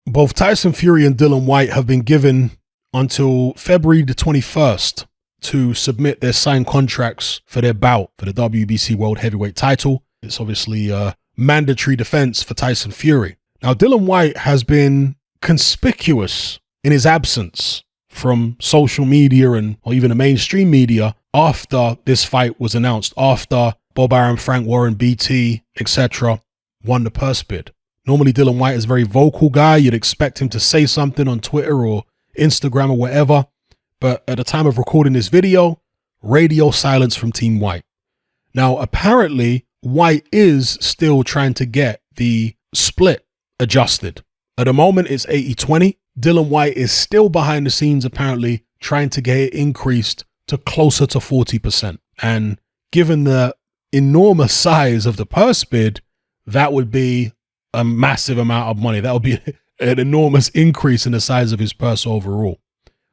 Both Tyson Fury and Dillian Whyte have been given until February the 21st to submit their signed contracts for their bout for the WBC World Heavyweight title. It's obviously a mandatory defense for Tyson Fury. Now, Dillian Whyte has been conspicuous in his absence from social media or even the mainstream media after this fight was announced, after Bob Arum, Frank Warren, BT, etc. won the purse bid. Normally, Dillian Whyte is a very vocal guy. You'd expect him to say something on Twitter or Instagram or whatever. But at the time of recording this video, radio silence from Team Whyte. Now, apparently, Whyte is still trying to get the split adjusted. At the moment, it's 80-20. Dillian Whyte is still behind the scenes, apparently, trying to get it increased to closer to 40%. And given the enormous size of the purse bid, that would be a massive amount of money. That would be an enormous increase in the size of his purse overall.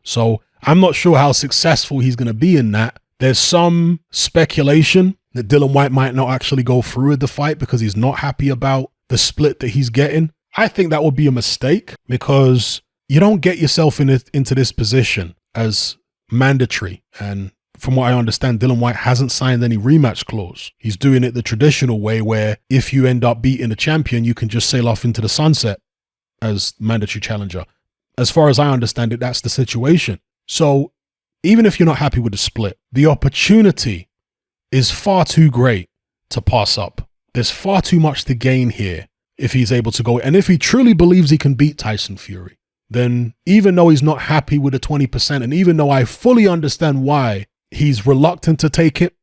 So I'm not sure how successful he's going to be in that. There's some speculation that Dillian Whyte might not actually go through with the fight because he's not happy about the split that he's getting. I think that would be a mistake because you don't get yourself into this position as mandatory. And from what I understand, Dillian Whyte hasn't signed any rematch clause. He's doing it the traditional way where if you end up beating the champion, you can just sail off into the sunset as mandatory challenger. As far as I understand it, that's the situation. So even if you're not happy with the split, the opportunity is far too great to pass up. There's far too much to gain here if he's able to go. And if he truly believes he can beat Tyson Fury, then even though he's not happy with the 20%, and even though I fully understand why he's reluctant to take it,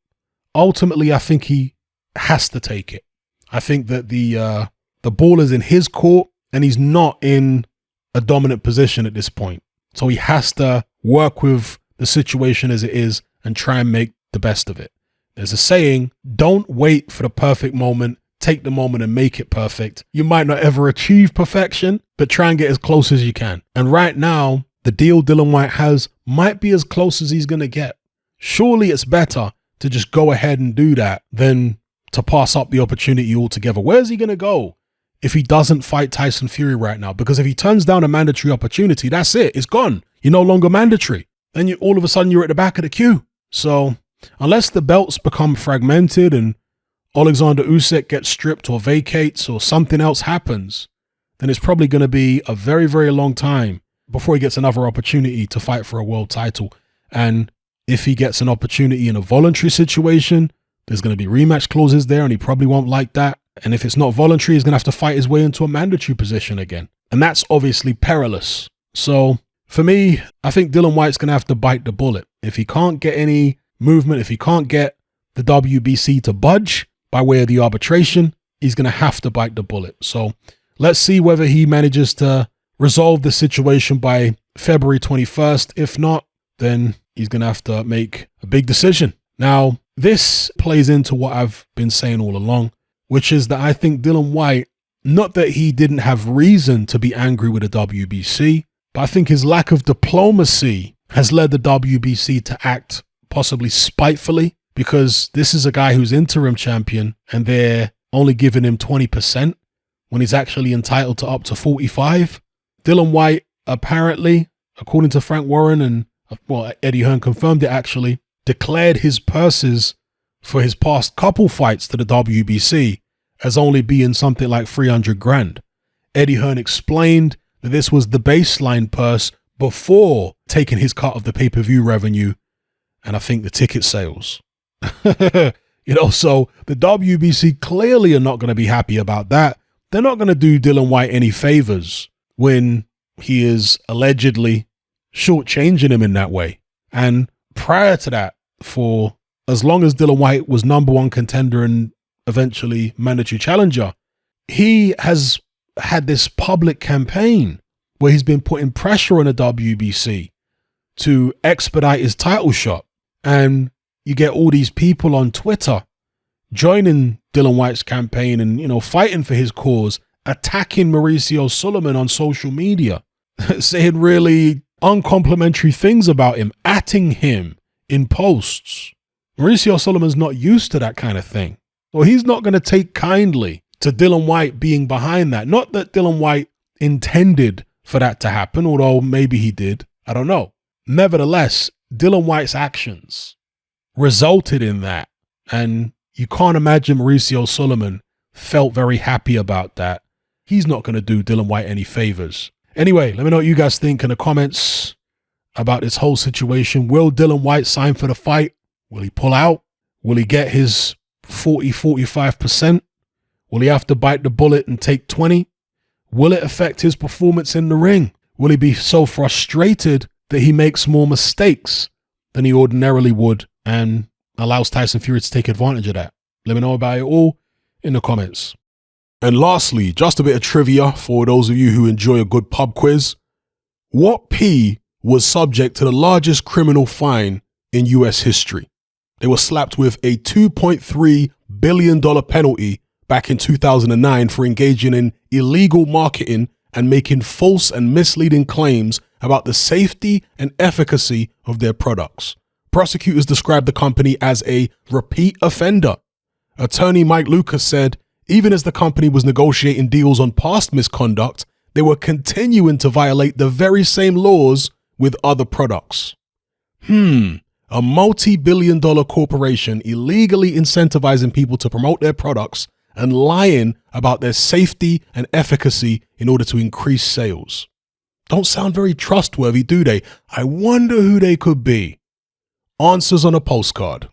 ultimately I think he has to take it. I think that the ball is in his court and he's not in a dominant position at this point. So he has to work with the situation as it is and try and make the best of it. There's a saying, don't wait for the perfect moment, take the moment and make it perfect. You might not ever achieve perfection, but try and get as close as you can. And right now, the deal Dillian Whyte has might be as close as he's going to get. Surely it's better to just go ahead and do that than to pass up the opportunity altogether. Where's he going to go if he doesn't fight Tyson Fury right now? Because if he turns down a mandatory opportunity, that's it. It's gone. You're no longer mandatory. Then all of a sudden you're at the back of the queue. So unless the belts become fragmented and Alexander Usyk gets stripped or vacates or something else happens, then it's probably going to be a very, very long time before he gets another opportunity to fight for a world title. And if he gets an opportunity in a voluntary situation, there's going to be rematch clauses there and he probably won't like that. And if it's not voluntary, he's going to have to fight his way into a mandatory position again. And that's obviously perilous. So for me, I think Dillian Whyte's going to have to bite the bullet. If he can't get any movement, if he can't get the WBC to budge by way of the arbitration, he's going to have to bite the bullet. So let's see whether he manages to resolve the situation by February 21st. If not, then he's going to have to make a big decision. Now, this plays into what I've been saying all along, which is that I think Dillian Whyte, not that he didn't have reason to be angry with the WBC, but I think his lack of diplomacy has led the WBC to act possibly spitefully, because this is a guy who's interim champion and they're only giving him 20% when he's actually entitled to up to 45%. Dillian Whyte apparently, according to Frank Warren and Eddie Hearn confirmed it actually, declared his purses for his past couple fights to the WBC as only being something like 300 grand. Eddie Hearn explained that this was the baseline purse before taking his cut of the pay-per-view revenue and I think the ticket sales. So the WBC clearly are not going to be happy about that. They're not going to do Dillian Whyte any favors when he is allegedly shortchanging him in that way. And prior to that, for as long as Dillian Whyte was number one contender and eventually mandatory challenger, he has had this public campaign where he's been putting pressure on the WBC to expedite his title shot. And you get all these people on Twitter joining Dillian Whyte's campaign and, fighting for his cause, attacking Mauricio Sulaiman on social media, saying really uncomplimentary things about him, atting him in posts. Mauricio Sulaiman's not used to that kind of thing. So he's not going to take kindly to Dillian Whyte being behind that. Not that Dillian Whyte intended for that to happen, although maybe he did. I don't know. Nevertheless, Dillian Whyte's actions resulted in that. And you can't imagine Mauricio Sulaiman felt very happy about that. He's not going to do Dillian Whyte any favors. Anyway, let me know what you guys think in the comments about this whole situation. Will Dillian Whyte sign for the fight? Will he pull out? Will he get his 45%? Will he have to bite the bullet and take 20? Will it affect his performance in the ring? Will he be so frustrated that he makes more mistakes than he ordinarily would and allows Tyson Fury to take advantage of that? Let me know about it all in the comments. And lastly, just a bit of trivia for those of you who enjoy a good pub quiz. What P was subject to the largest criminal fine in US history? They were slapped with a $2.3 billion penalty back in 2009 for engaging in illegal marketing and making false and misleading claims about the safety and efficacy of their products. Prosecutors described the company as a repeat offender. Attorney Mike Lucas said, even as the company was negotiating deals on past misconduct, they were continuing to violate the very same laws with other products. A multi-billion-dollar corporation illegally incentivizing people to promote their products and lying about their safety and efficacy in order to increase sales. Don't sound very trustworthy, do they? I wonder who they could be. Answers on a postcard.